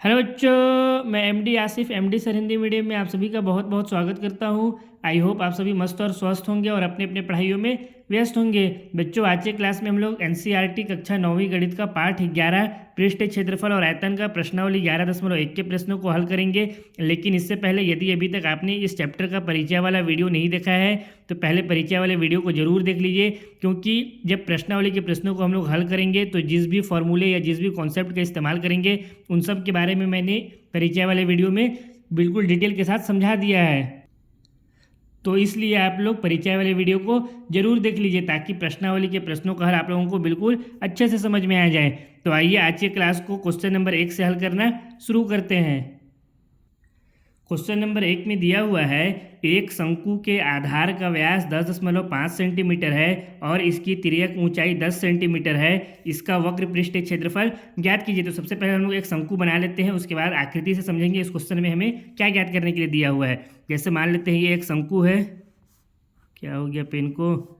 Hello बच्चों, मैं MD Asif MD sir Hindi medium में आप सभी का बहुत बहुत स्वागत करता हूं। आई होप आप सभी मस्त और स्वस्थ होंगे और अपने अपने पढ़ाइयों में व्यस्त होंगे। बच्चों, आज के क्लास में हम लोग एनसीईआरटी कक्षा 9वीं गणित का पाठ 11 पृष्ठ क्षेत्रफल और आयतन का प्रश्नावली 11.1 के प्रश्नों को हल करेंगे। लेकिन इससे पहले यदि अभी तक आपने इस चैप्टर का परिचय वाला वीडियो नहीं देखा है तो पहले परिचय वाले वीडियो को जरूर देख लीजिए, क्योंकि जब प्रश्नावली के प्रश्नों को हम लोग हल करेंगे तो जिस भी फॉर्मूले या जिस भी कॉन्सेप्ट का इस्तेमाल करेंगे उन सब के बारे में मैंने परिचय वाले वीडियो में बिल्कुल डिटेल के साथ समझा दिया है। तो इसलिए आप लोग परिचय वाले वीडियो को जरूर देख लीजिए ताकि प्रश्नावली के प्रश्नों का हल आप लोगों को बिल्कुल अच्छे से समझ में आ जाए। तो आइए आज के क्लास को क्वेश्चन नंबर 1 से हल करना शुरू करते हैं। क्वेश्चन नंबर 1 में दिया हुआ है, एक शंकु के आधार का व्यास 10.5 सेंटीमीटर है और इसकी तिर्यक ऊंचाई 10 सेंटीमीटर है। इसका वक्र पृष्ठ क्षेत्रफल ज्ञात कीजिए। तो सबसे पहले हम लोग एक शंकु बना लेते हैं, उसके बाद आकृति से समझेंगे इस क्वेश्चन में हमें क्या ज्ञात करने के लिए दिया हुआ है। जैसे मान लेते हैं ये एक शंकु है, क्या हो गया पेन को,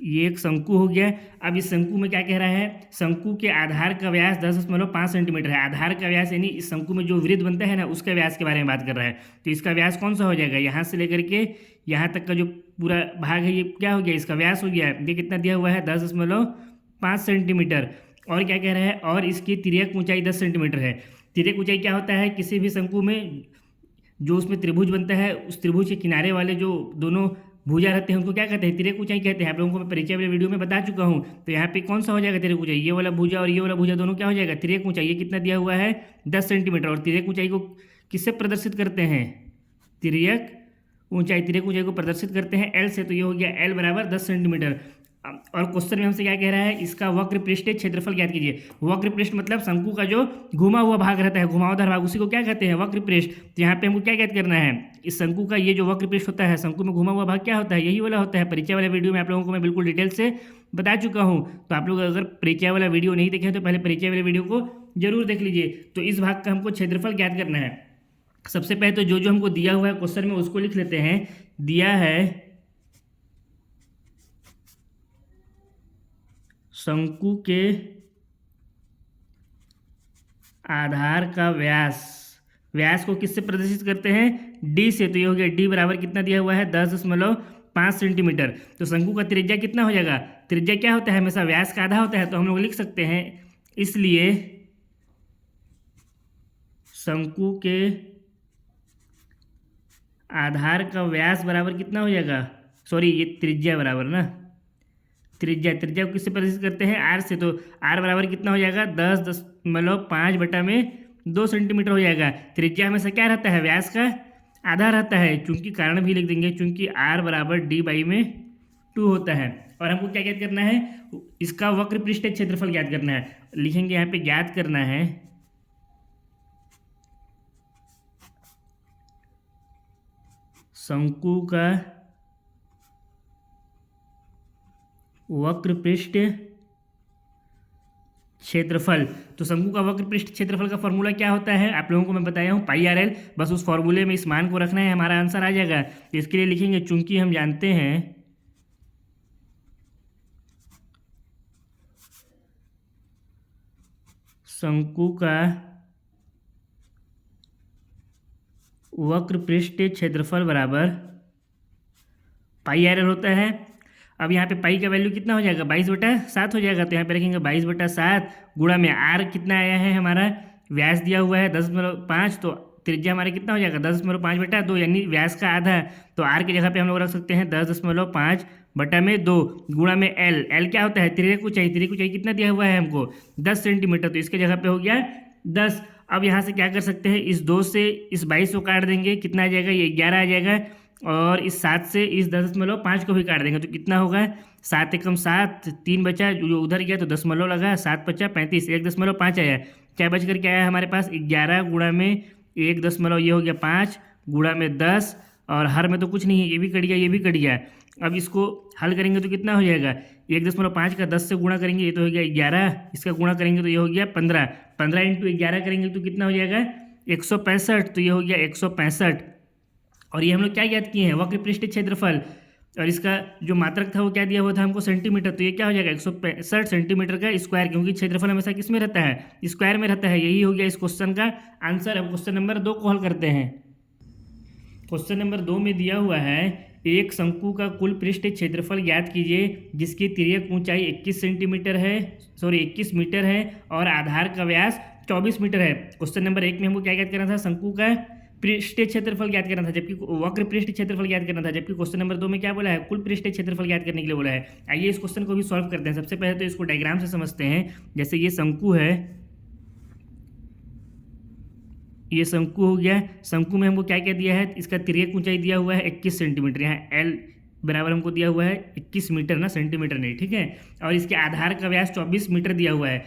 ये एक शंकु हो गया। अब इस शंकु में क्या कह रहा है, शंकु के आधार का व्यास 10.5 सेंटीमीटर है। आधार का व्यास यानी इस शंकु में जो वृत्त बनता है ना उसका व्यास के बारे में बात कर रहा है। तो इसका व्यास कौन सा हो जाएगा, यहाँ से लेकर के यहाँ तक का जो पूरा भाग है ये क्या हो गया, इसका व्यास हो गया। ये कितना दिया हुआ है, 10.5 सेंटीमीटर। और क्या कह रहा है, और इसकी तिर्यक ऊंचाई 10 सेंटीमीटर है। तिर्यक ऊंचाई क्या होता है, किसी भी शंकु में जो उसमें त्रिभुज बनता है उस त्रिभुज के किनारे वाले जो दोनों भुजा रहते हैं उनको क्या कहते हैं, तिर्यक ऊंचाई कहते हैं। आप लोगों को मैं परिचय वाले वीडियो में बता चुका हूँ। तो यहाँ पे कौन सा हो जाएगा तिर्यक ऊंचाई, ये वाला भुजा और ये वाला भुजा दोनों क्या हो जाएगा, तिर्यक ऊंचाई। ये कितना दिया हुआ है, 10 सेंटीमीटर। और तिर्यक ऊंचाई को किससे प्रदर्शित करते हैं, तिर्यक ऊंचाई को प्रदर्शित करते हैं एल से। तो ये हो गया एल बराबर 10 सेंटीमीटर। और क्वेश्चन में हमसे क्या कह रहा है, इसका वक्र पृष्ठ क्षेत्रफल ज्ञात कीजिए। वक्र पृष्ठ मतलब शंकु का जो घुमा हुआ भाग रहता है, घुमावदार भाग, उसी को क्या कहते हैं, वक्र पृष्ठ। तो यहाँ पे हमको क्या ज्ञात करना है, इस शंकु का ये जो वक्र पृष्ठ होता है, शंकु में घुमा हुआ भाग क्या होता है, यही वाला होता है। परिचय वाले वीडियो में आप लोगों को मैं बिल्कुल डिटेल से बता चुका हूँ। तो आप लोग अगर परिचय वाला वीडियो नहीं देखे तो पहले परिचय वाले वीडियो को जरूर देख लीजिए। तो इस भाग का हमको क्षेत्रफल ज्ञात करना है। सबसे पहले तो जो हमको दिया हुआ है क्वेश्चन में उसको लिख लेते हैं। दिया है शंकु के आधार का व्यास को किससे प्रदर्शित करते हैं, डी से। तो ये हो गया डी बराबर कितना दिया हुआ है, 10.5 सेंटीमीटर। तो शंकु का त्रिज्या कितना हो जाएगा, त्रिज्या क्या होता है, हमेशा व्यास का आधा होता है। तो हम लोग लिख सकते हैं, इसलिए शंकु के आधार का व्यास बराबर कितना हो जाएगा, सॉरी ये त्रिज्या बराबर ना, त्रिज्या को किससे प्रदर्शित करते हैं, आर से। तो आर बराबर कितना हो जाएगा, 10.5/2 सेंटीमीटर हो जाएगा। त्रिज्या हमेशा क्या रहता है, व्यास का आधा रहता है। चूंकि कारण भी लिख देंगे, चूंकि आर बराबर D/2 होता है। और हमको क्या ज्ञात करना है, इसका वक्र पृष्ठ क्षेत्रफल ज्ञात करना है। लिखेंगे यहाँ पे ज्ञात करना है शंकु का वक्र पृष्ठ क्षेत्रफल। तो शंकु का वक्र पृष्ठ क्षेत्रफल का फॉर्मूला क्या होता है, आप लोगों को मैं बताया हूँ, πRL। बस उस फॉर्मूले में इस मान को रखना है, हमारा आंसर आ जाएगा। तो इसके लिए लिखेंगे, चूंकि हम जानते हैं शंकु का वक्र पृष्ठ क्षेत्रफल बराबर πRL होता है। अब यहाँ पे पाई का वैल्यू कितना हो जाएगा, 22/7 हो जाएगा। तो यहाँ पे रखेंगे 22/7 गुणा में आर कितना आया है, हमारा व्यास दिया हुआ है 10.5। तो त्रिज्या हमारा कितना हो जाएगा, 10.5/2 यानी व्यास का आधा। तो आर की जगह पे हम लोग रख सकते हैं 10.5/2 गुणा में एल क्या होता है, तिर्यक ऊंचाई कितना दिया हुआ है हमको, 10 सेंटीमीटर। तो इसके जगह पे हो गया 10। अब यहाँ से क्या कर सकते हैं, इस 2 से इस 22 को काट देंगे, कितना आ जाएगा, ये 11 आ जाएगा। और इस 7 से इस 10.5 को भी काट देंगे तो कितना होगा, 7 एकम 7, 3 बचा, जो उधर गया तो दशमलव लगा, 7×5 = 35, 1.5 आया। क्या बच कर के आया हमारे पास, 11 गुणा में 1 ये हो गया 5 गुणा में 10। और हर में तो कुछ नहीं है, ये भी कट गया, ये भी कट गया। अब इसको हल करेंगे तो कितना हो जाएगा, 1.5 का 10 से गुणा करेंगे, ये तो हो गया 11, इसका गुणा करेंगे तो ये हो गया 15, 15 × 11 करेंगे तो कितना हो जाएगा, 165। तो ये हो गया 165। और ये हम लोग क्या ज्ञात किए हैं, वक्र पृष्ठ क्षेत्रफल। और इसका जो मात्रक था वो क्या दिया हुआ था हमको सेंटीमीटर, तो ये क्या हो जाएगा 165 सेंटीमीटर का स्क्वायर, क्योंकि क्षेत्रफल हमेशा किस में रहता है, स्क्वायर में रहता है। यही हो गया इस क्वेश्चन का आंसर। अब क्वेश्चन नंबर 2 को हल करते हैं। क्वेश्चन नंबर 2 में दिया हुआ है एक शंकु का कुल पृष्ठ क्षेत्रफल ज्ञात कीजिए जिसकी तिर्यक ऊंचाई 21 सेंटीमीटर है, 21 मीटर है और आधार का व्यास 24 मीटर है। क्वेश्चन नंबर 1 में हमको क्या ज्ञात करना था, शंकु का पृष्ठीय क्षेत्रफल ज्ञात करना था, जबकि वक्र पृष्ठ क्षेत्रफल ज्ञात करना था, जबकि क्वेश्चन नंबर 2 में क्या बोला है, कुल पृष्ठीय क्षेत्रफल ज्ञात करने के लिए बोला है। आइए इस क्वेश्चन को भी सॉल्व करते हैं। सबसे पहले तो इसको डायग्राम से समझते हैं। जैसे ये शंकु है, ये शंकु हो गया। शंकु में हमको क्या क्या दिया है, इसका तिर्यक ऊंचाई दिया हुआ है 21 सेंटीमीटर, यहाँ एल बराबर हमको दिया हुआ है 21 मीटर ना, सेंटीमीटर नहीं, ठीक है। और इसके आधार का व्यास 24 मीटर दिया हुआ है।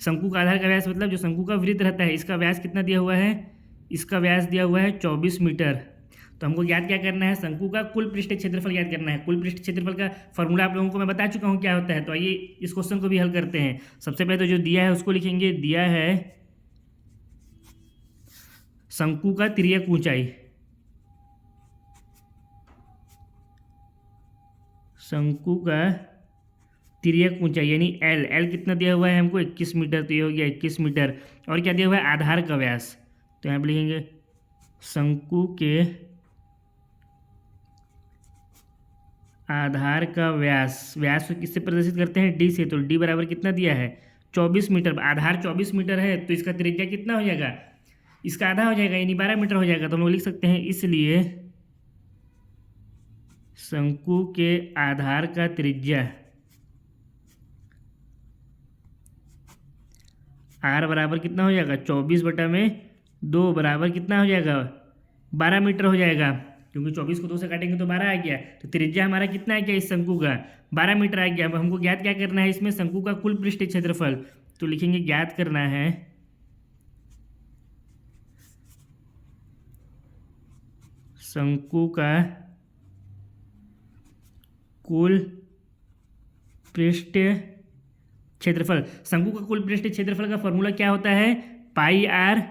शंकु का आधार का व्यास मतलब जो शंकु का वृत्त रहता है, इसका व्यास कितना दिया हुआ है, इसका व्यास दिया हुआ है 24 मीटर। तो हमको ज्ञात क्या करना है, शंकु का कुल पृष्ठ क्षेत्रफल ज्ञात करना है। कुल पृष्ठ क्षेत्रफल का फॉर्मूला आप लोगों को मैं बता चुका हूँ क्या होता है। तो आइए इस क्वेश्चन को भी हल करते हैं। सबसे पहले तो जो दिया है उसको लिखेंगे, दिया है शंकु का तिर्यक ऊंचाई, शंकु का तिर्यक ऊंचाई यानी एल, एल कितना दिया हुआ है हमको 21 मीटर, तो ये हो गया 21 मीटर। और क्या दिया हुआ है, आधार का व्यास, तो यहाँ पे लिखेंगे शंकु के आधार का व्यास, व्यास को किससे प्रदर्शित करते हैं, डी से। तो डी बराबर कितना दिया है 24 मीटर, आधार 24 मीटर है तो इसका त्रिज्या कितना हो जाएगा, इसका आधा हो जाएगा यानी 12 मीटर हो जाएगा। तो हम लोग लिख सकते हैं इसलिए शंकु के आधार का त्रिज्या आर बराबर कितना हो जाएगा 24/2 बराबर कितना हो जाएगा 12 मीटर हो जाएगा, क्योंकि 24 को 2 से काटेंगे तो 12 आ गया। तो त्रिज्या हमारा कितना आ गया इस शंकु का 12 मीटर आ गया। अब हमको ज्ञात क्या करना है इसमें, शंकु का कुल पृष्ठीय क्षेत्रफल। तो लिखेंगे ज्ञात करना है शंकु का कुल पृष्ठीय क्षेत्रफल। शंकु का कुल पृष्ठीय क्षेत्रफल का फॉर्मूला क्या होता है, पाई आर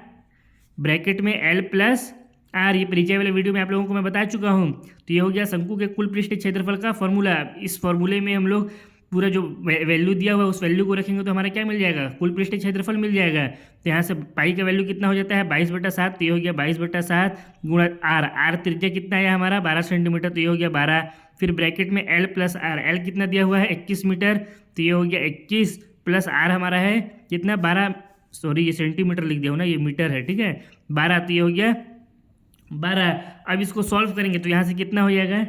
ब्रैकेट में एल प्लस आर। ये परिचय वाले वीडियो में आप लोगों को मैं बता चुका हूँ। तो ये हो गया शंकु के कुल पृष्ठीय क्षेत्रफल का फॉर्मूला। इस फॉर्मूले में हम लोग पूरा जो वैल्यू दिया हुआ है उस वैल्यू को रखेंगे तो हमारा क्या मिल जाएगा, कुल पृष्ठीय क्षेत्रफल मिल जाएगा। तो यहाँ से पाई का वैल्यू कितना हो जाता है 22/7, तो ये हो गया 22/7 गुणा आर, आर त्रिज्या कितना है हमारा 12 सेंटीमीटर, तो ये हो गया 12। फिर ब्रैकेट में एल प्लस आर, एल कितना दिया हुआ है 21 मीटर, तो ये हो गया 21 प्लस आर हमारा है कितना 12, सॉरी ये सेंटीमीटर लिख दिया हूँ ना, ये मीटर है, ठीक है 12, तो ये हो गया 12। अब इसको सॉल्व करेंगे तो यहाँ से कितना हो जाएगा,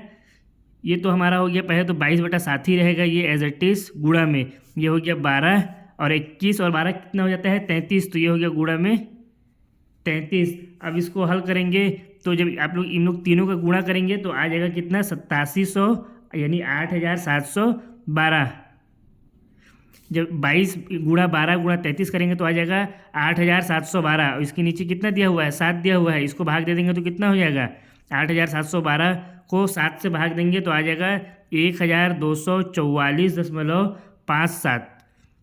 ये तो हमारा हो गया पहले तो 22/7 ही रहेगा, ये एज इट इज गुणा में ये हो गया 12 और 21 और 12 कितना हो जाता है 33, तो ये हो गया गुणा में 33। अब इसको हल करेंगे तो जब आप लोग इन लोग तीनों का गुणा करेंगे तो आ जाएगा कितना 8700 यानी 8712। जब 22 गुणा 12 गुणा 33 करेंगे तो आ जाएगा 8712। इसके नीचे कितना दिया हुआ है 7 दिया हुआ है, इसको भाग दे देंगे तो कितना हो जाएगा 8712 को 7 से भाग देंगे तो आ जाएगा 1244.57।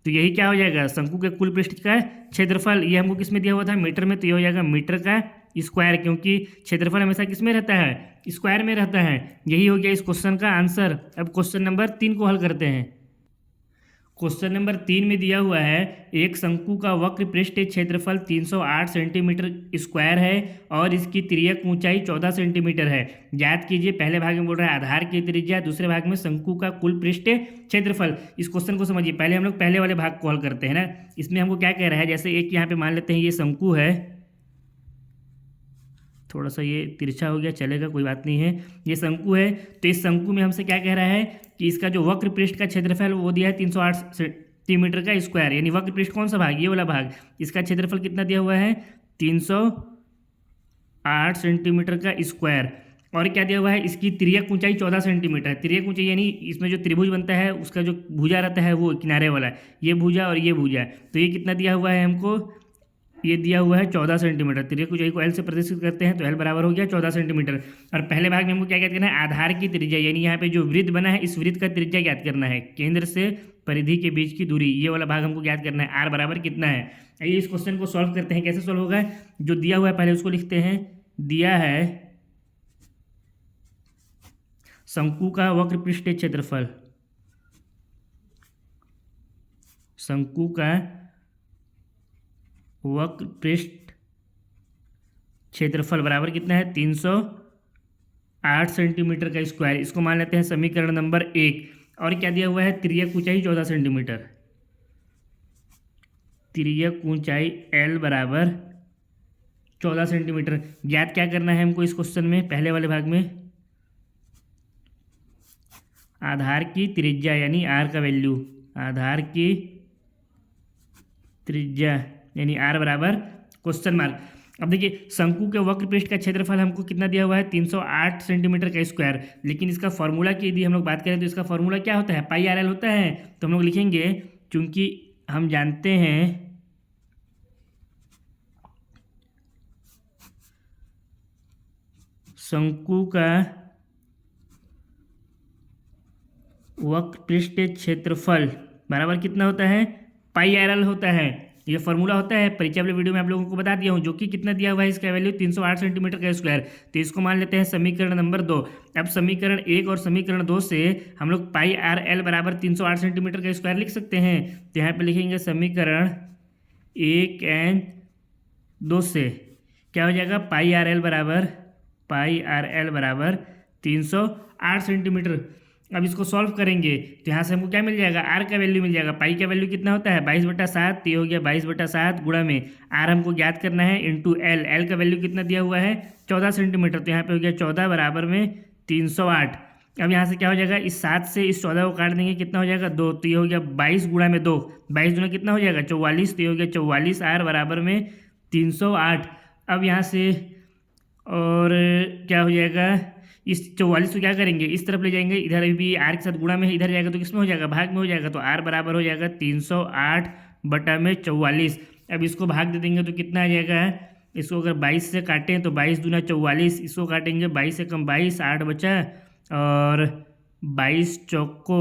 तो यही क्या हो जाएगा शंकु के कुल पृष्ठ का क्षेत्रफल। ये हमको किस में दिया हुआ था मीटर में, तो ये हो जाएगा मीटर का स्क्वायर, क्योंकि क्षेत्रफल हमेशा किस में रहता है स्क्वायर में रहता है। यही हो गया इस क्वेश्चन का आंसर। अब क्वेश्चन नंबर 3 को हल करते हैं। क्वेश्चन नंबर 3 में दिया हुआ है एक शंकु का वक्र पृष्ठीय क्षेत्रफल 308 सेंटीमीटर स्क्वायर है और इसकी तिर्यक ऊंचाई 14 सेंटीमीटर है। ज्ञात कीजिए, पहले भाग में बोल रहा है आधार की त्रिज्या, दूसरे भाग में शंकु का कुल पृष्ठीय क्षेत्रफल। इस क्वेश्चन को समझिए, पहले हम लोग पहले वाले भाग को हल करते हैं ना। इसमें हमको क्या कह रहा है, जैसे एक यहाँ पे मान लेते हैं ये शंकु है, थोड़ा सा ये तिरछा हो गया चलेगा कोई बात नहीं है, ये शंकु है। तो इस शंकु में हमसे क्या कह रहा है कि इसका जो वक्र पृष्ठ का क्षेत्रफल वो दिया है 308 सेंटीमीटर का स्क्वायर, यानी वक्र पृष्ठ कौन सा भाग, ये वाला भाग, इसका क्षेत्रफल कितना दिया हुआ है 308 सेंटीमीटर का स्क्वायर। और क्या दिया हुआ है, इसकी तिर्यक ऊंचाई 14 सेंटीमीटर। तिर्यक ऊंचाई यानी इसमें जो त्रिभुज बनता है उसका जो भुजा रहता है वो किनारे वाला, ये भुजा और ये भुजा, तो ये कितना दिया हुआ है हमको, ये दिया हुआ है 14 सेंटीमीटर। तिर्यक ऊंचाई को एल से प्रदर्शित करते हैं तो एल बराबर हो गया 14 सेंटीमीटर। और पहले भाग में हमको क्या ज्ञात करना है, आधार की त्रिज्या, यानी यहाँ पे जो वृत्त बना है इस वृत्त का त्रिज्या ज्ञात करना है, केंद्र से परिधि के बीच की दूरी, ये वाला भाग हमको ज्ञात करना है आर बराबर कितना है। आइए इस क्वेश्चन को सॉल्व करते हैं। कैसे सॉल्व होगा, जो दिया हुआ है पहले उसको लिखते हैं। दिया है शंकु का वक्र पृष्ठीय क्षेत्रफल, शंकु का वक्र पृष्ठ क्षेत्रफल बराबर कितना है 308 सेंटीमीटर का स्क्वायर। इसको मान लेते हैं समीकरण नंबर 1। और क्या दिया हुआ है, तिर्यक ऊंचाई 14 सेंटीमीटर, तिर्यक ऊंचाई L बराबर 14 सेंटीमीटर। ज्ञात क्या करना है हमको इस क्वेश्चन में, पहले वाले भाग में आधार की त्रिज्या यानी R का वैल्यू, आधार की त्रिज्या यानी R बराबर क्वेश्चन मार्क। अब देखिए शंकु के वक्र पृष्ठ का क्षेत्रफल हमको कितना दिया हुआ है 308 सेंटीमीटर का स्क्वायर। लेकिन इसका फॉर्मूला की यदि हम लोग बात करें तो इसका फॉर्मूला क्या होता है, पाई आर एल होता है। तो हम लोग लिखेंगे, क्योंकि हम जानते हैं शंकु का वक्र पृष्ठीय क्षेत्रफल बराबर कितना होता है, पाई आर एल होता है। ये फॉर्मूला होता है, परिचय वाले वीडियो में आप लोगों को बता दिया हूँ, जो कि कितना दिया हुआ है, इसका वैल्यू 308 सेंटीमीटर का स्क्वायर। तो इसको मान लेते हैं समीकरण नंबर 2। अब समीकरण 1 और समीकरण 2 से हम लोग पाई आर एल बराबर 308 सेंटीमीटर का स्क्वायर लिख सकते हैं। तो यहाँ पे लिखेंगे समीकरण 1 एंड 2 से क्या हो जाएगा, पाई आर एल बराबर 308 सेंटीमीटर। अब इसको सॉल्व करेंगे तो यहाँ से हमको क्या मिल जाएगा, आर का वैल्यू मिल जाएगा। पाई का वैल्यू कितना होता है 22/7, ये हो गया 22/7 गुणा में आर हमको ज्ञात करना है इंटू एल। एल का वैल्यू कितना दिया हुआ है 14 सेंटीमीटर, तो यहाँ पे हो गया 14 बराबर में 308। अब यहाँ से क्या हो जाएगा, इस 7 से इस 14 को काट देंगे, कितना हो जाएगा 2, तो ये हो गया 22 गुणा में 2, 22 गुणा कितना हो जाएगा 44, तो ये हो गया 44 आर बराबर में 308। अब यहाँ से और क्या हो जाएगा, इस 44 को क्या करेंगे इस तरफ ले जाएंगे, इधर भी आर के साथ गुणा में है, इधर जाएगा तो किसमें हो जाएगा, भाग में हो जाएगा। तो आर बराबर हो जाएगा 308 बटा में 44। अब इसको भाग दे देंगे तो कितना आ जाएगा, इसको अगर 22 से काटें तो 22 दूना 44, इसको काटेंगे 22 से कम 22, 8 बचा और 22 चौको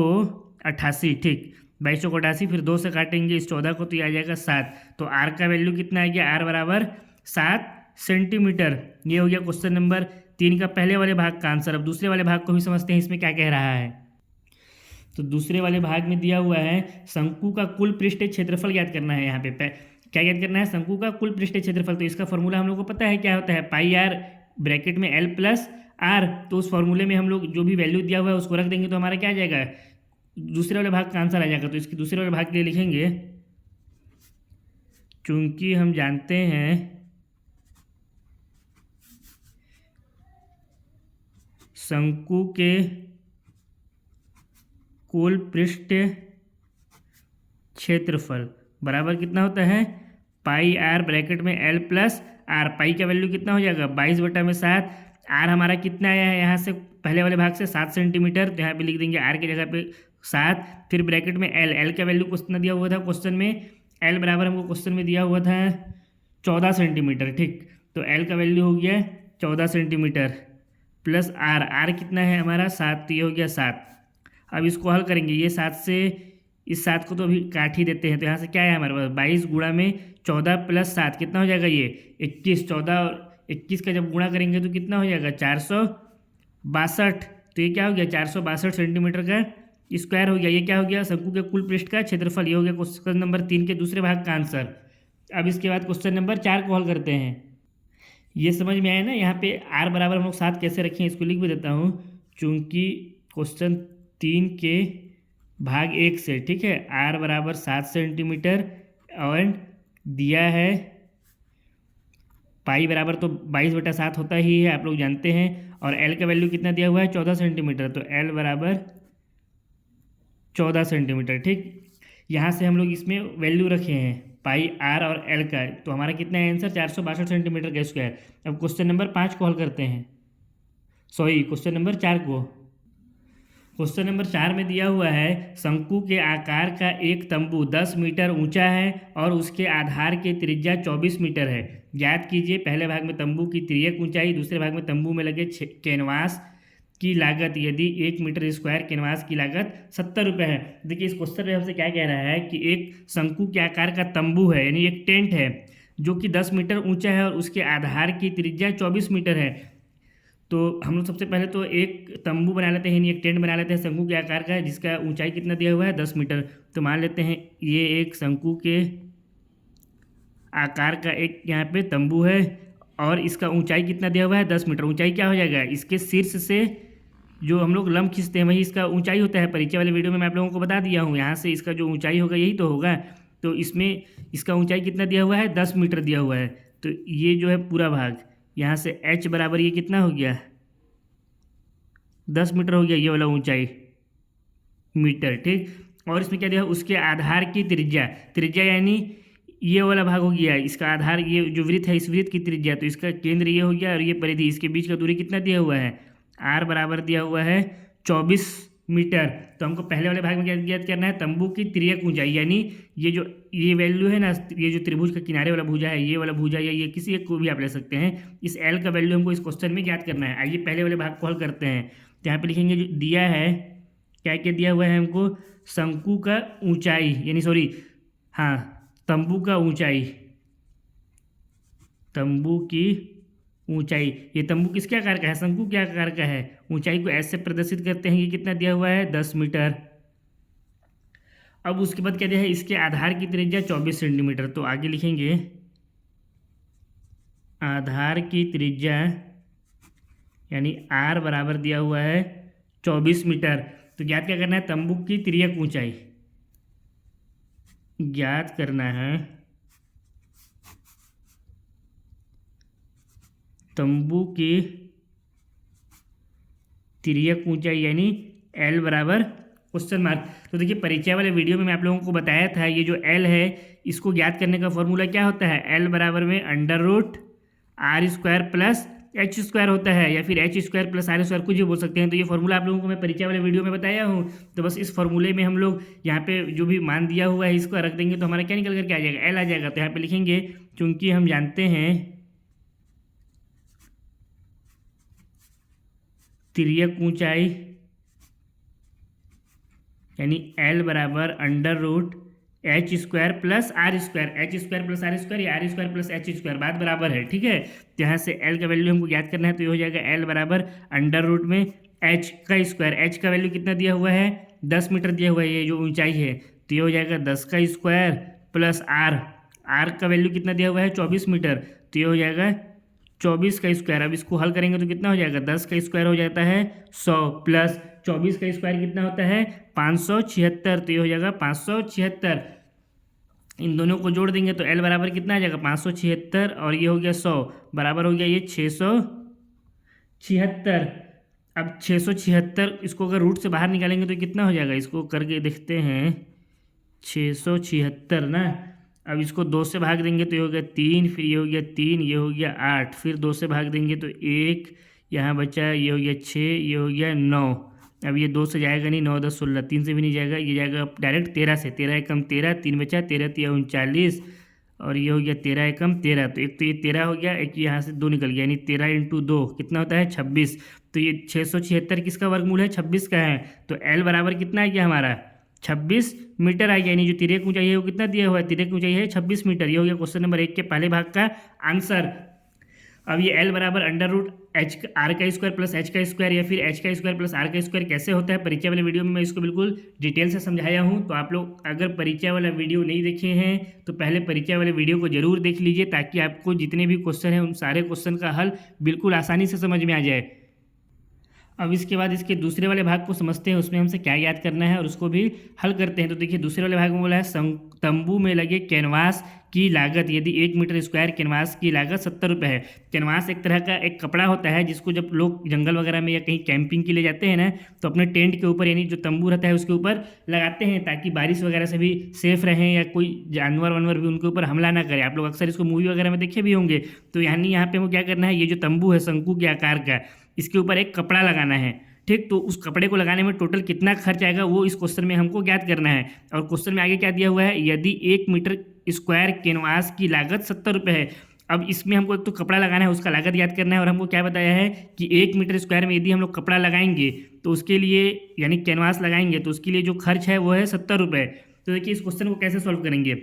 88, ठीक 22 चौको 88, फिर 2 से काटेंगे इस 14 को तो ये आ जाएगा 7। तो आर का वैल्यू कितना आ गया, आर बराबर 7 सेंटीमीटर। ये हो गया क्वेश्चन नंबर 3 का पहले वाले भाग का आंसर। अब दूसरे वाले भाग को भी समझते हैं, इसमें क्या कह रहा है। तो दूसरे वाले भाग में दिया हुआ है शंकु का कुल पृष्ठीय क्षेत्रफल ज्ञात करना है। यहाँ पे क्या ज्ञात करना है, शंकु का कुल पृष्ठीय क्षेत्रफल। तो इसका फॉर्मूला हम लोग को पता है क्या होता है, पाई आर ब्रैकेट में एल प्लस आर। तो उस फॉर्मूले में हम लोग जो भी वैल्यू दिया हुआ है उसको रख देंगे तो हमारा क्या आ जाएगा, दूसरे वाले भाग का आंसर आ जाएगा। तो इसके दूसरे वाले भाग के लिए लिखेंगे, चूंकि हम जानते हैं शंकु के कुल पृष्ठीय क्षेत्रफल बराबर कितना होता है, पाई आर ब्रैकेट में एल प्लस आर। पाई का वैल्यू कितना हो जाएगा 22/7। आर हमारा कितना आया है यहाँ से पहले वाले भाग से 7 सेंटीमीटर, तो यहाँ पे लिख देंगे आर की जगह पे 7। फिर ब्रैकेट में एल, एल का वैल्यू कितना दिया हुआ था क्वेश्चन में, एल बराबर हमको क्वेश्चन में दिया हुआ था 14 सेंटीमीटर, ठीक। तो एल का वैल्यू हो गया 14 सेंटीमीटर प्लस आर, आर कितना है हमारा 7, तो ये हो गया 7। अब इसको हल करेंगे, ये 7 से इस 7 को तो अभी काट ही देते हैं। तो यहाँ से क्या है हमारे पास 22 गुणा में 14 प्लस 7 कितना हो जाएगा, ये 21। 14 और 21 का जब गुणा करेंगे तो कितना हो जाएगा 462। तो ये क्या हो गया 462 सेंटीमीटर का स्क्वायर हो गया। ये क्या हो गया, शंकु के कुल पृष्ठ का क्षेत्रफल। ये हो गया क्वेश्चन नंबर 3 के दूसरे भाग का आंसर। अब इसके बाद क्वेश्चन नंबर 4 को हल करते हैं। ये समझ में आया ना, यहाँ पे आर बराबर हम लोग 7 कैसे रखें, इसको लिख भी देता हूँ। चूँकि क्वेश्चन 3 के भाग 1 से, ठीक है, आर बराबर 7 सेंटीमीटर और दिया है पाई बराबर तो 22/7 होता ही है, आप लोग जानते हैं। और एल का वैल्यू कितना दिया हुआ है 14 सेंटीमीटर, तो एल बराबर 14 सेंटीमीटर, ठीक। यहाँ से हम लोग इसमें वैल्यू रखे हैं पाई आर और एल का, तो हमारा कितना है आंसर 462 सेंटीमीटर का स्क्वायर। अब क्वेश्चन नंबर 5 को हल करते हैं, सॉरी क्वेश्चन नंबर 4 को। क्वेश्चन नंबर 4 में दिया हुआ है शंकु के आकार का एक तंबू 10 मीटर ऊंचा है और उसके आधार की त्रिज्या 24 मीटर है। ज्ञात कीजिए पहले भाग में तंबू की तिर्यक ऊंचाई, दूसरे भाग में तंबू में लगे कैनवास की लागत यदि 1 मीटर स्क्वायर कैनवास की लागत 70 रुपये है। देखिए इस क्वेश्चन में हमसे क्या कह रहा है कि एक शंकु के आकार का तंबू है, यानी एक टेंट है जो कि 10 मीटर ऊंचा है और उसके आधार की त्रिज्या 24 मीटर है। तो हम लोग सबसे पहले तो एक तंबू बना लेते हैं, यानी एक टेंट बना लेते हैं शंकु के आकार का, जिसका ऊंचाई कितना दिया हुआ है 10 मीटर। तो मान लेते हैं ये एक शंकु के आकार का एक यहाँ पे तंबू है और इसका ऊंचाई कितना दिया हुआ है 10 मीटर। ऊंचाई क्या हो जाएगा, इसके शीर्ष से जो हम लोग लंब खींचते हैं वही इसका ऊंचाई होता है। परिचय वाले वीडियो में मैं आप लोगों को बता दिया हूँ, यहाँ से इसका जो ऊंचाई होगा यही तो होगा। तो इसमें इसका ऊंचाई कितना दिया हुआ है 10 मीटर दिया हुआ है। तो ये जो है पूरा भाग यहाँ से h बराबर ये कितना हो गया 10 मीटर हो गया, ये वाला ऊंचाई मीटर, ठीक। और इसमें क्या दिया उसके आधार की त्रिज्या, त्रिज्या यानी ये वाला भाग हो गया इसका आधार, ये जो वृत्त है इस वृत्त की त्रिज्या, तो इसका केंद्र ये हो गया और ये परिधि, इसके बीच का दूरी कितना दिया हुआ है r बराबर दिया हुआ है 24 मीटर। तो हमको पहले वाले भाग में क्या ज्ञात करना है, तंबू की तिर्यक ऊंचाई, यानी ये जो ये वैल्यू है ना, ये जो त्रिभुज का किनारे वाला भुजा है, ये वाला भुजा या ये किसी एक को भी आप ले सकते हैं, इस l का वैल्यू हमको इस क्वेश्चन में ज्ञात करना है। आइए पहले वाले भाग को हल करते हैं। तो यहाँ पे लिखेंगे जो दिया है, क्या क्या दिया हुआ है हमको, शंकु का ऊंचाई यानी सॉरी हाँ तंबू का ऊंचाई, तंबू की ऊंचाई, ये तंबू किसके आकार का है, शंकु के आकार का है। ऊंचाई को ऐसे प्रदर्शित करते हैं, ये कितना दिया हुआ है 10 मीटर। अब उसके बाद क्या दिया है, इसके आधार की त्रिज्या 24 सेंटीमीटर। तो आगे लिखेंगे आधार की त्रिज्या यानी r बराबर दिया हुआ है 24 मीटर। तो ज्ञात क्या करना है, तंबू की तिर्यक ऊंचाई ज्ञात करना है, तंबू की तिर्यक ऊंचाई यानी L बराबर क्वेश्चन मार्क। तो देखिए परिचय वाले वीडियो में मैं आप लोगों को बताया था, ये जो L है इसको ज्ञात करने का फॉर्मूला क्या होता है, L बराबर में √r² प्लस h² होता है, या फिर h² प्लस r² कुछ भी बोल सकते हैं। तो ये फॉर्मूला आप लोगों को मैं परिचय वाले वीडियो में बताया हूँ। तो बस इस फॉर्मूले में हम लोग यहाँ पे जो भी मान दिया हुआ है इसको रख देंगे तो हमारा क्या निकल करके आ जाएगा, L आ जाएगा। तो यहाँ पे लिखेंगे क्योंकि हम जानते हैं तिर्यक ऊंचाई यानी L बराबर √h² plus r², h² plus r², या r² प्लस h², बात बराबर है, ठीक है। तो यहाँ से L का वैल्यू हमको ज्ञात करना है, तो ये हो जाएगा L बराबर √ में h², h का वैल्यू कितना दिया हुआ है 10 मीटर दिया हुआ है, ये जो ऊंचाई है, तो ये हो जाएगा 10² प्लस r का वैल्यू कितना दिया हुआ है 24 मीटर, तो ये हो जाएगा 24²। अब इसको हल करेंगे तो कितना हो जाएगा, 10² हो जाता है 100 प्लस 24² कितना होता है 576, तो ये हो जाएगा 576। इन दोनों को जोड़ देंगे तो L बराबर कितना आ जाएगा 576 और ये हो गया 100 बराबर हो गया ये 676। अब 676 इसको अगर रूट से बाहर निकालेंगे तो कितना हो जाएगा, इसको करके देखते हैं 676 ना। अब इसको 2 से भाग देंगे तो ये हो गया 3, फिर ये हो गया 3, ये हो गया 8, फिर 2 से भाग देंगे तो 1, यहाँ बचा ये हो गया 6, ये हो गया 9। अब ये 2 से जाएगा नहीं, 9 10 16, 3 से भी नहीं जाएगा, ये जाएगा डायरेक्ट 13 से, 13 एकम 13, 3 बचा 13 3 39 और ये हो गया 13 एकम 13। तो एक तो ये 13 हो गया, एक यहाँ से 2 निकल गया, यानी 13 × 2 कितना होता है 26। तो ये 676 किसका वर्गमूल है 26 का है। तो L बराबर कितना आ गया हमारा 26 मीटर आ गया, यानी जो तिर्यक ऊंचाई है वो कितना दिया हुआ है, तिर्यक ऊंचाई है 26 मीटर। ये हो गया क्वेश्चन नंबर 1 के पहले भाग का आंसर। अब ये L बराबर √r² प्लस h² या फिर h² प्लस r² कैसे होता है, परिचय वाले वीडियो में मैं इसको बिल्कुल डिटेल से समझाया हूँ। तो आप लोग अगर परिचय वाला वीडियो नहीं देखे हैं तो पहले परिचय वाले वीडियो को जरूर देख लीजिए, ताकि आपको जितने भी क्वेश्चन हैं उन सारे क्वेश्चन का हल बिल्कुल आसानी से समझ में आ जाए। अब इसके बाद इसके दूसरे वाले भाग को समझते हैं, उसमें हमसे क्या याद करना है और उसको भी हल करते हैं। तो देखिए दूसरे वाले भाग में बोला है तंबू में लगे कैनवास की लागत, यदि 1 मीटर स्क्वायर कैनवास की लागत 70 रुपये है। कैनवास एक तरह का एक कपड़ा होता है जिसको जब लोग जंगल वगैरह में या कहीं कैंपिंग के लिए जाते हैं ना, तो अपने टेंट के ऊपर यानी जो तंबू रहता है उसके ऊपर लगाते हैं, ताकि बारिश वगैरह से भी सेफ रहें या कोई जानवर वानवर भी उनके ऊपर हमला ना करे। आप लोग अक्सर इसको मूवी वगैरह में देखे भी होंगे। तो यानी यहाँ पे वो क्या करना है, ये जो तंबू है शंकु के आकार का, इसके ऊपर एक कपड़ा लगाना है, ठीक। तो उस कपड़े को लगाने में टोटल कितना खर्च आएगा वो इस क्वेश्चन में हमको ज्ञात करना है। और क्वेश्चन में आगे क्या दिया हुआ है, यदि 1 मीटर स्क्वायर कैनवास की लागत 70 रुपये है। अब इसमें हमको एक तो कपड़ा लगाना है, उसका लागत याद करना है, और हमको क्या बताया है कि 1 मीटर स्क्वायर में यदि हम लोग कपड़ा लगाएंगे तो उसके लिए यानी कैनवास लगाएंगे तो उसके लिए जो खर्च है वो है 70 रुपये। तो देखिए इस क्वेश्चन को कैसे सॉल्व करेंगे।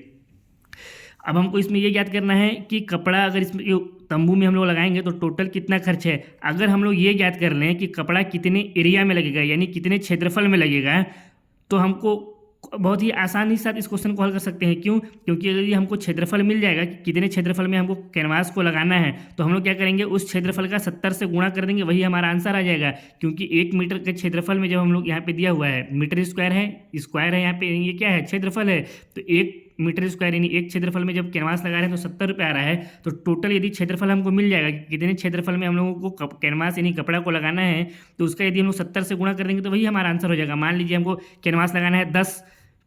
अब हमको इसमें ये याद करना है कि कपड़ा अगर इसमें तंबू में हम लोग लगाएंगे तो टोटल कितना खर्च है। अगर हम लोग ये याद कर लें कि कपड़ा कितने एरिया में लगेगा यानी कितने क्षेत्रफल में लगेगा, तो हमको बहुत ही आसानी के साथ इस क्वेश्चन को हल कर सकते हैं। क्यों? क्योंकि अगर ये हमको क्षेत्रफल मिल जाएगा कि कितने क्षेत्रफल में हमको कैनवास को लगाना है, तो हम लोग क्या करेंगे, उस क्षेत्रफल का 70 से गुणा कर देंगे, वही हमारा आंसर आ जाएगा। क्योंकि 1 मीटर के क्षेत्रफल में जब हम लोग यहाँ पे दिया हुआ है मीटर स्क्वायर है यहाँ पे, ये क्या है, क्षेत्रफल है। तो 1 मीटर स्क्वायर यानी एक क्षेत्रफल में जब कैनवास लगा रहे हैं तो 70 रुपये आ रहा है। तो टोटल यदि क्षेत्रफल हमको मिल जाएगा कि कितने क्षेत्रफल में हम लोगों को कैनवास यानी कपड़ा को लगाना है, तो उसका यदि हम लोग 70 से गुणा कर देंगे तो वही हमारा आंसर हो जाएगा। मान लीजिए हमको कैनवास लगाना है 10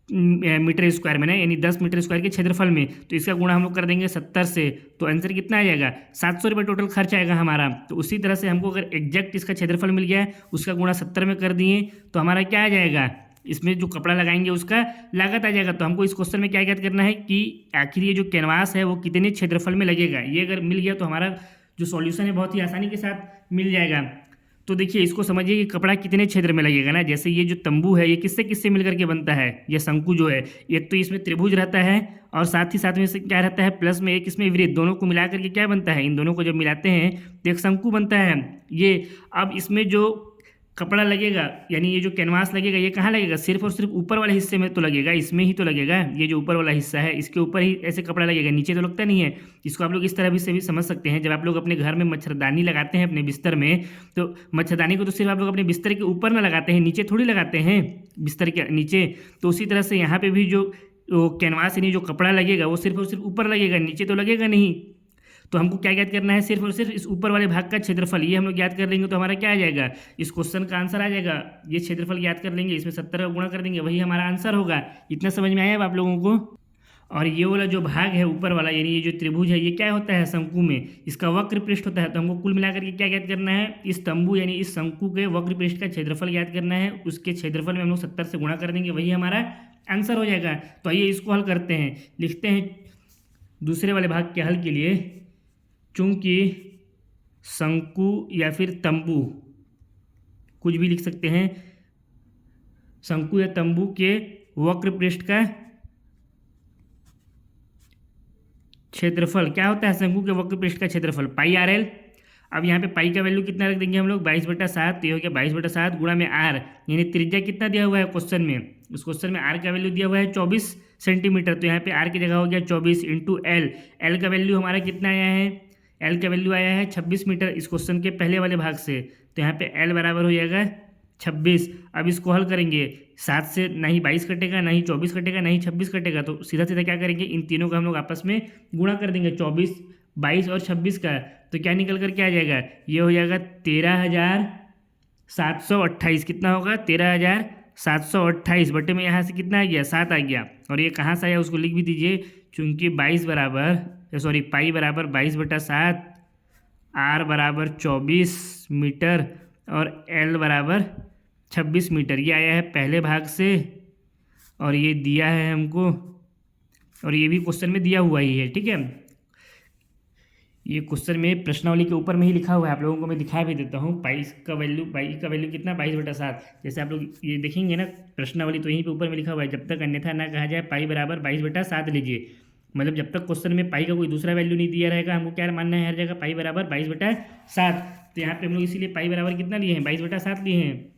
मीटर स्क्वायर में ना, यानी 10 मीटर स्क्वायर के क्षेत्रफल में, तो इसका गुणा हम लोग कर देंगे 70 से, तो आंसर कितना आ जाएगा, 700 रुपये टोटल खर्च आएगा हमारा। तो उसी तरह से हमको अगर एग्जैक्ट इसका क्षेत्रफल मिल गया है, उसका गुणा 70 में कर दिए, तो हमारा क्या आ जाएगा, इसमें जो कपड़ा लगाएंगे उसका लागत आ जाएगा। तो हमको इस क्वेश्चन में क्या याद करना है कि आखिर ये जो कैनवास है वो कितने क्षेत्रफल में लगेगा। ये अगर मिल गया तो हमारा जो सॉल्यूशन है बहुत ही आसानी के साथ मिल जाएगा। तो देखिए इसको समझिए कि कपड़ा कितने क्षेत्र में लगेगा ना। जैसे ये जो तंबू है ये किससे किससे मिलकर के बनता है, ये शंकु जो है, एक तो इसमें त्रिभुज रहता है और साथ ही साथ में से क्या रहता है, प्लस में एक इसमें वृत्त, दोनों को मिला करके क्या बनता है, इन दोनों को जब मिलाते हैं तो एक शंकु बनता है ये। अब इसमें जो कपड़ा लगेगा यानी ये जो कैनवास लगेगा, ये कहाँ लगेगा, सिर्फ और सिर्फ ऊपर वाले हिस्से में तो लगेगा, इसमें ही तो लगेगा। ये जो ऊपर वाला हिस्सा है इसके ऊपर ही ऐसे कपड़ा लगेगा, नीचे तो लगता नहीं है। इसको आप लोग इस तरह भी से भी समझ सकते हैं, जब आप लोग अपने घर में मच्छरदानी लगाते हैं अपने बिस्तर में, तो मच्छरदानी को तो सिर्फ आप लोग अपने बिस्तर के ऊपर ना लगाते हैं, नीचे थोड़ी लगाते हैं, बिस्तर के नीचे। तो उसी तरह से यहाँ पे भी जो कैनवास यानी जो कपड़ा लगेगा वो सिर्फ और सिर्फ ऊपर लगेगा, नीचे तो लगेगा नहीं। तो हमको क्या याद करना है, सिर्फ और सिर्फ इस ऊपर वाले भाग का क्षेत्रफल, ये हम लोग याद कर लेंगे तो हमारा क्या आ जाएगा, इस क्वेश्चन का आंसर आ जाएगा। ये क्षेत्रफल याद कर लेंगे, इसमें 70 का गुणा कर देंगे, वही हमारा आंसर होगा। इतना समझ में आया अब आप लोगों को। और ये वाला जो भाग है ऊपर वाला यानी ये जो त्रिभुज है, ये क्या होता है, शंकु में इसका वक्र पृष्ठ होता है। तो हमको कुल मिलाकर के क्या याद करना है, इस तंबू यानी इस शंकु के वक्र पृष्ठ का क्षेत्रफल याद करना है। उसके क्षेत्रफल में हम लोग 70 से गुणा कर देंगे, वही हमारा आंसर हो जाएगा। तो आइए इसको हल करते हैं, लिखते हैं दूसरे वाले भाग के हल के लिए। चूंकि शंकु या फिर तंबू, कुछ भी लिख सकते हैं, शंकु या तंबू के वक्र पृष्ठ का क्षेत्रफल क्या होता है, शंकु के वक्र पृष्ठ का क्षेत्रफल पाई आर एल। अब यहाँ पे पाई का वैल्यू कितना रख देंगे हम लोग, 22/7। ये हो गया 22/7 गुणा में आर, यानी त्रिज्या कितना दिया हुआ है क्वेश्चन में, उस क्वेश्चन में आर का वैल्यू दिया हुआ है 24 सेंटीमीटर। तो यहाँ पे आर की जगह हो गया 24 इंटू एल। एल का वैल्यू हमारा कितना आया है, एल का वैल्यू आया है 26 मीटर इस क्वेश्चन के पहले वाले भाग से। तो यहाँ पे एल बराबर हो जाएगा 26। अब इसको हल करेंगे, 7 से ना ही 22 कटेगा, ना ही 24 कटेगा, ना ही 26 कटेगा। तो सीधा सीधा क्या करेंगे, इन तीनों का हम लोग आपस में गुणा कर देंगे, 24, 22 और 26 का। तो क्या निकल कर क्या आ जाएगा, ये हो जाएगा 13,728। कितना होगा, 13,728 बटे में यहाँ से कितना आ गया, 7 आ गया। और ये कहाँ से आया उसको लिख भी दीजिए, चूँकि पाई बराबर 22/7, आर बराबर 24 मीटर और एल बराबर 26 मीटर। ये आया है पहले भाग से और ये दिया है हमको, और ये भी क्वेश्चन में दिया हुआ ही है, ठीक है। ये क्वेश्चन में प्रश्नावली के ऊपर में ही लिखा हुआ है, आप लोगों को मैं दिखा भी देता हूँ। पाई का वैल्यू कितना, 22/7। जैसे आप लोग ये देखेंगे ना प्रश्नावली, तो यहीं पे ऊपर में लिखा हुआ है, जब तक अन्यथा ना कहा जाए पाई बराबर 22/7 लीजिए। मतलब जब तक क्वेश्चन में पाई का कोई दूसरा वैल्यू नहीं दिया रहेगा, हमको क्या मानना है, हर जगह पाई बराबर 22/7। तो यहाँ पे हम लोग इसीलिए पाई बराबर कितना लिए हैं, 22/7 लिए हैं।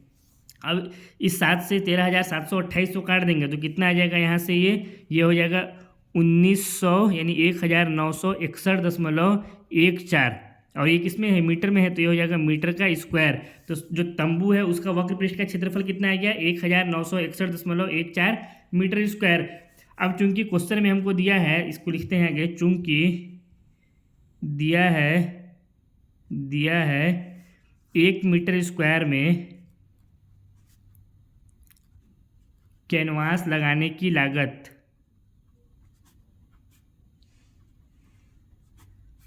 अब इस 7 से 13,728 को काट देंगे तो कितना आ जाएगा यहाँ से, ये हो जाएगा 1900 यानी 1961.14। और ये किसमें है, मीटर में है, तो ये हो जाएगा मीटर का स्क्वायर। तो जो तंबू है उसका वक्र पृष्ठ का क्षेत्रफल कितना आ गया, 1961.14 मीटर स्क्वायर। अब चूंकि क्वेश्चन में हमको दिया है, इसको लिखते हैं आगे, चूंकि दिया है 1 मीटर स्क्वायर में कैनवास लगाने की लागत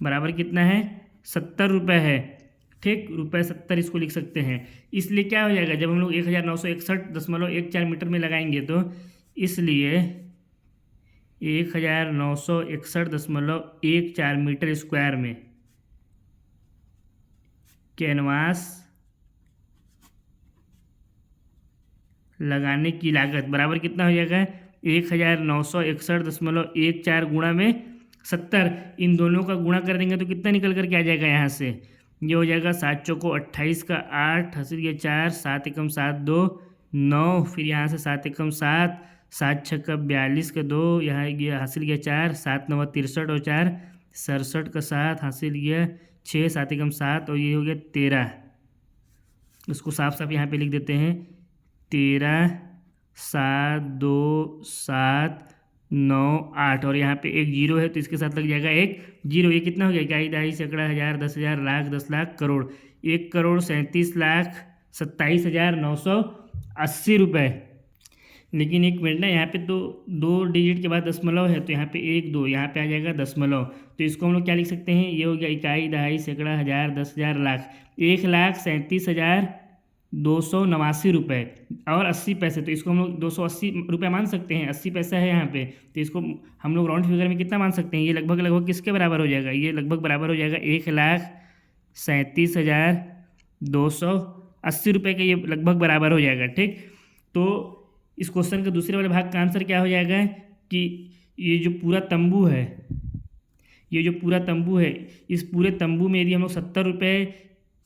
बराबर कितना है, 70 रुपये है, ठीक, ₹70 इसको लिख सकते हैं। इसलिए क्या हो जाएगा, जब हम लोग 1961.14 मीटर में लगाएंगे तो इसलिए 1961.14 मीटर स्क्वायर में कैनवास लगाने की लागत बराबर कितना हो जाएगा, 1961.14 गुणा में 70, इन दोनों का गुणा कर देंगे तो कितना निकल कर के आ जाएगा यहाँ से, ये हो जाएगा 7 चौको 28 का 8, हासिल किया 4, 7 एकम 7 2 9, फिर यहाँ से 7 एकम 7, 7 छक्का 42 का 2, यहाँ गया हासिल किया 4, 7 9 63 और 4 67 का 7, हासिल किया 6, 7 एकम 7 और ये हो गया 13। उसको साफ साफ यहाँ पे लिख देते हैं 13 7 2 7 9 8, और यहाँ पे एक जीरो है तो इसके साथ लग जाएगा एक जीरो। ये कितना हो गया, इकाई दहाई सैकड़ा हज़ार 10,000 लाख 10 लाख करोड़, 1,37,27,980 रुपये। लेकिन एक मिनट ना, यहाँ पे तो 2 डिजिट के बाद दशमलव है तो यहाँ पे 1 2, यहाँ पे आ जाएगा दशमलव, तो इसको हम लोग क्या लिख सकते हैं, ये हो गया इकाई दहाई सैकड़ा हज़ार 10,000 लाख 1,37,289 रुपये और 80 पैसे। तो इसको हम लोग 280 रुपये मान सकते हैं, 80 पैसा है यहाँ पे, तो इसको हम लोग राउंड फिगर में कितना मान सकते हैं, ये लगभग किसके बराबर हो जाएगा, ये लगभग बराबर हो जाएगा 1,37,280 रुपये के, ये लगभग बराबर हो जाएगा। ठीक, तो इस क्वेश्चन के दूसरे वाले भाग का आंसर क्या हो जाएगा कि ये जो पूरा तंबू है, ये जो पूरा तंबू है, इस पूरे तंबू में यदि हम लोग 70 रुपये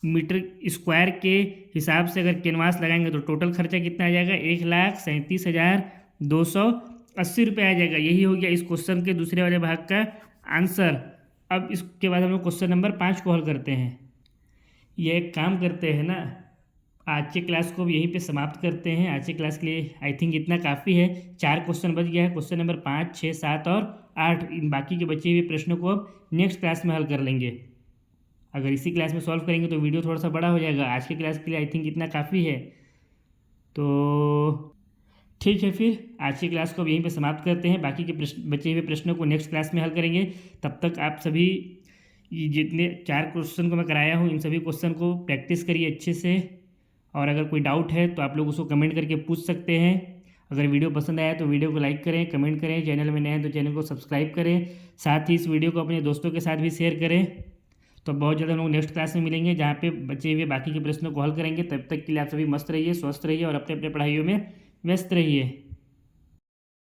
मीटर स्क्वायर के हिसाब से अगर कैनवास लगाएंगे तो टोटल खर्चा कितना आ जाएगा, 1,37,280 रुपये आ जाएगा। यही हो गया इस क्वेश्चन के दूसरे वाले भाग का आंसर। अब इसके बाद हम लोग क्वेश्चन नंबर 5 को हल करते हैं। ये एक काम करते हैं ना, आज के क्लास को यहीं पे समाप्त करते हैं। आज के क्लास के लिए आई थिंक इतना काफ़ी है, 4 क्वेश्चन बच गया है, क्वेश्चन नंबर 5 6 7 और 8। इन बाकी के बचे हुए प्रश्नों को अब नेक्स्ट क्लास में हल कर लेंगे। अगर इसी क्लास में सॉल्व करेंगे तो वीडियो थोड़ा सा बड़ा हो जाएगा। आज के क्लास के लिए आई थिंक इतना काफ़ी है, तो ठीक है, फिर आज की क्लास को अब यहीं पे समाप्त करते हैं। बाकी के बचे हुए प्रश्नों को नेक्स्ट क्लास में हल करेंगे। तब तक आप सभी जितने 4 क्वेश्चन को मैं कराया हूँ, इन सभी क्वेश्चन को प्रैक्टिस करिए अच्छे से, और अगर कोई डाउट है तो आप लोग उसको कमेंट करके पूछ सकते हैं। अगर वीडियो पसंद आया तो वीडियो को लाइक करें, कमेंट करें, चैनल में नए हैं तो चैनल को सब्सक्राइब करें, साथ ही इस वीडियो को अपने दोस्तों के साथ भी शेयर करें। तो बहुत जल्द हम लोग नेक्स्ट क्लास में मिलेंगे, जहाँ पे बचे हुए बाकी के प्रश्नों को हल करेंगे। तब तक के लिए आप सभी मस्त रहिए, स्वस्थ रहिए और अपने अपने पढ़ाइयों में व्यस्त रहिए।